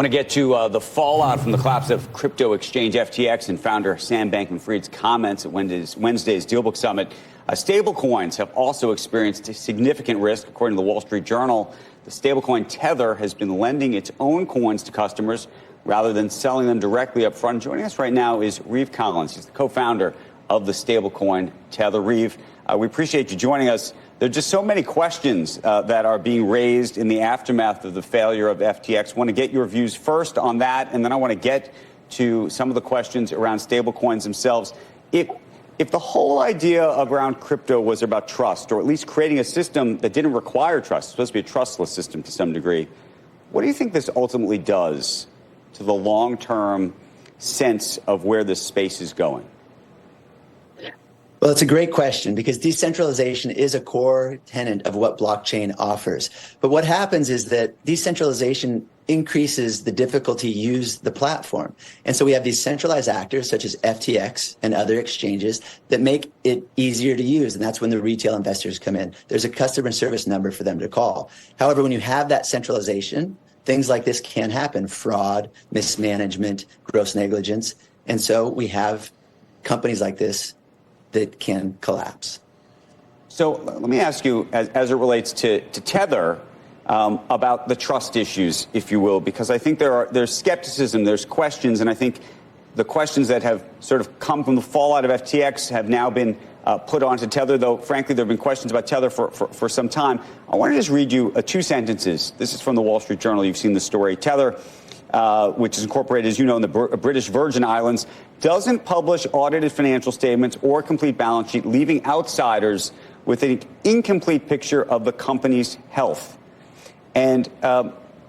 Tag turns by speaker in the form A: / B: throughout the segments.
A: Want to get to the fallout from the collapse of crypto exchange FTX and founder Sam Bankman-Fried's comments at Wednesday's DealBook Summit. Stablecoins have also experienced a significant risk. According to the Wall Street Journal, the stablecoin Tether has been lending its own coins to customers rather than selling them directly up front. Joining us right now is Reeve Collins. He's the co-founder of the stablecoin Tether. Reeve, we appreciate you joining us. There are just so many questions that are being raised in the aftermath of the failure of FTX. I want to get your views first on that, and then I want to get to some of the questions around stablecoins themselves. If the whole idea around crypto was about trust, or at least creating a system that didn't require trust, it's supposed to be a trustless system to some degree, what do you think this ultimately does to the long-term sense of where this space is going?
B: Well, it's a great question because decentralization is a core tenet of what blockchain offers. But what happens is that decentralization increases the difficulty to use the platform. And so we have these centralized actors such as FTX and other exchanges that make it easier to use. And that's when the retail investors come in. There's a customer service number for them to call. However, when you have that centralization, things like this can happen: fraud, mismanagement, gross negligence. And so we have companies like this that can collapse.
A: So let me ask you, as it relates to Tether, about the trust issues, if you will, because I think there's skepticism, there's questions, and I think the questions that have sort of come from the fallout of FTX have now been put onto Tether, though, frankly, there have been questions about Tether for some time. I want to just read you two sentences. This is from the Wall Street Journal. You've seen the story. Tether, which is incorporated, as you know, in the British Virgin Islands, doesn't publish audited financial statements or complete balance sheet, leaving outsiders with an incomplete picture of the company's health. And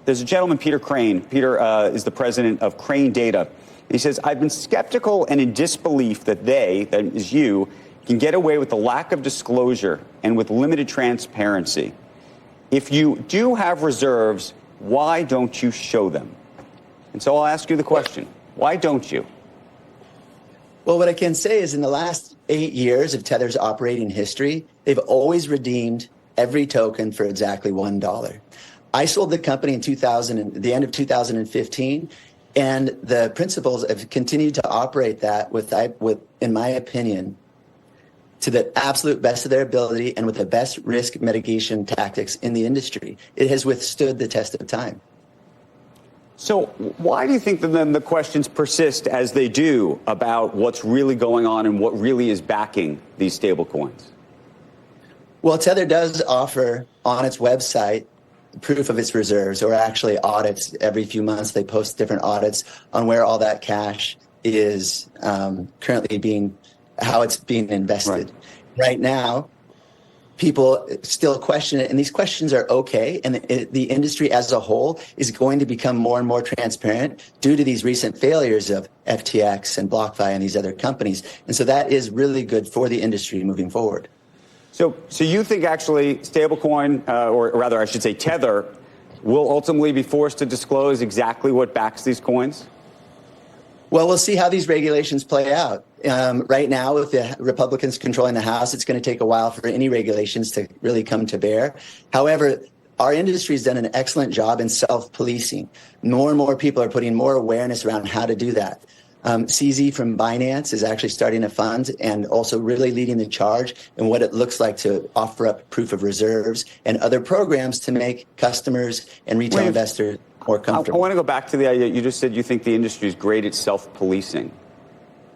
A: there's a gentleman, Peter Crane. Peter is the president of Crane Data. He says, "I've been skeptical and in disbelief that they, that is you, can get away with the lack of disclosure and with limited transparency. If you do have reserves, why don't you show them?" And so I'll ask you the question, why don't you?
B: Well, what I can say is in the last 8 years of Tether's operating history, they've always redeemed every token for exactly $1. I sold the company in the end of 2015, and the principals have continued to operate that with, in my opinion, to the absolute best of their ability and with the best risk mitigation tactics in the industry. It has withstood the test of time.
A: So why do you think that then the questions persist as they do about what's really going on and what really is backing these stablecoins?
B: Well, Tether does offer on its website proof of its reserves, or actually audits. Every few months they post different audits on where all that cash is currently how it's being invested. Right now, people still question it, and these questions are okay. And the industry as a whole is going to become more and more transparent due to these recent failures of FTX and BLOCKv and these other companies. And so that is really good for the industry moving forward.
A: So you think actually stablecoin, or rather I should say Tether, will ultimately be forced to disclose exactly what backs these coins?
B: Well, we'll see how these regulations play out. Right now, with the Republicans controlling the House, it's going to take a while for any regulations to really come to bear. However, our industry has done an excellent job in self-policing. More and more people are putting more awareness around how to do that. CZ from Binance is actually starting a fund and also really leading the charge in what it looks like to offer up proof of reserves and other programs to make customers and retail investors more comfortable.
A: I want to go back to the idea you just said you think the industry is great at self-policing.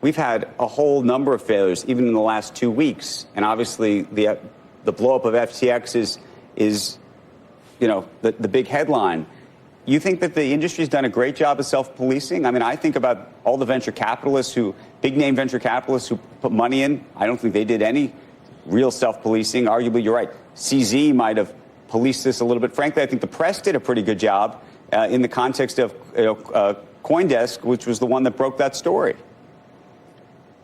A: We've had a whole number of failures, even in the last 2 weeks, and obviously the blow-up of FTX is the big headline. You think that the industry's done a great job of self-policing? I mean, I think about all the venture capitalists big-name venture capitalists who put money in. I don't think they did any real self-policing. Arguably, you're right. CZ might have policed this a little bit. Frankly, I think the press did a pretty good job in the context of CoinDesk, which was the one that broke that story.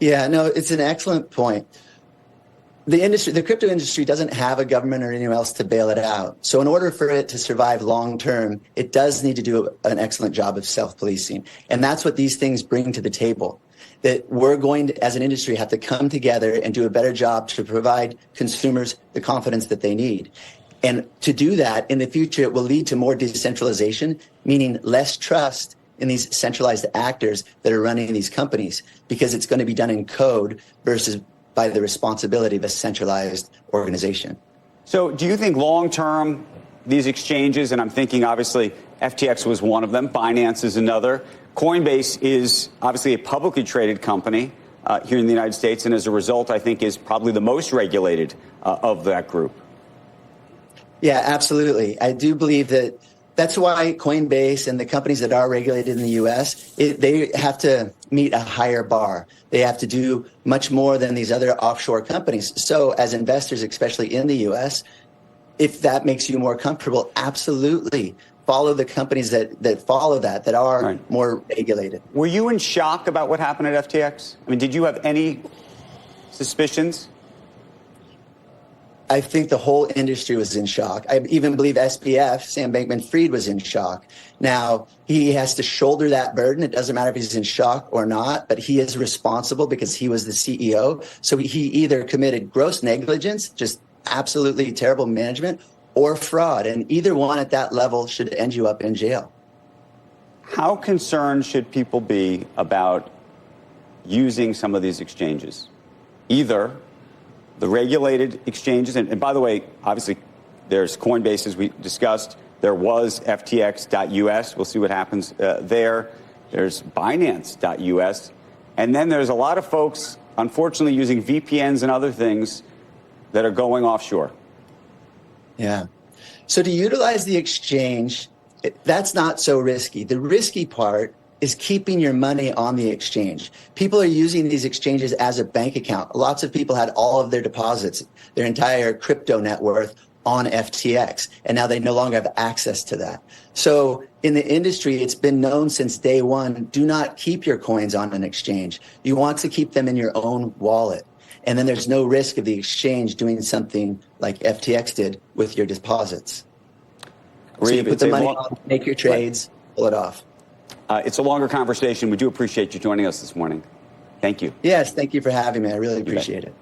B: Yeah, no, it's an excellent point. The crypto industry doesn't have a government or anyone else to bail it out. So in order for it to survive long term, it does need to do an excellent job of self-policing. And that's what these things bring to the table. That we're going to, as an industry, have to come together and do a better job to provide consumers the confidence that they need. And to do that in the future, it will lead to more decentralization, meaning less trust in these centralized actors that are running these companies, because it's going to be done in code versus by the responsibility of a centralized organization.
A: So do you think long-term these exchanges, and I'm thinking obviously FTX was one of them, Binance is another, Coinbase is obviously a publicly traded company here in the United States, and as a result, I think is probably the most regulated of that group.
B: Yeah, absolutely. I do believe that that's why Coinbase and the companies that are regulated in the U.S., they have to meet a higher bar. They have to do much more than these other offshore companies. So as investors, especially in the U.S., if that makes you more comfortable, absolutely follow the companies that follow that are right, more regulated.
A: Were you in shock about what happened at FTX? I mean, did you have any suspicions?
B: I think the whole industry was in shock. I even believe SBF, Sam Bankman-Fried, was in shock. Now, he has to shoulder that burden. It doesn't matter if he's in shock or not, but he is responsible because he was the CEO. So he either committed gross negligence, just absolutely terrible management, or fraud. And either one at that level should end you up in jail.
A: How concerned should people be about using some of these exchanges? Either the regulated exchanges, and by the way, obviously, there's Coinbase, as we discussed. There was FTX.us. We'll see what happens there. There's Binance.us. And then there's a lot of folks, unfortunately, using VPNs and other things that are going offshore.
B: Yeah. So to utilize the exchange, that's not so risky. The risky part is keeping your money on the exchange. People are using these exchanges as a bank account. Lots of people had all of their deposits, their entire crypto net worth on FTX, and now they no longer have access to that. So in the industry, it's been known since day one, do not keep your coins on an exchange. You want to keep them in your own wallet. And then there's no risk of the exchange doing something like FTX did with your deposits. So you put the money on, make your trades, pull it off.
A: It's a longer conversation. We do appreciate you joining us this morning. Thank you.
B: Yes, thank you for having me. I really appreciate it.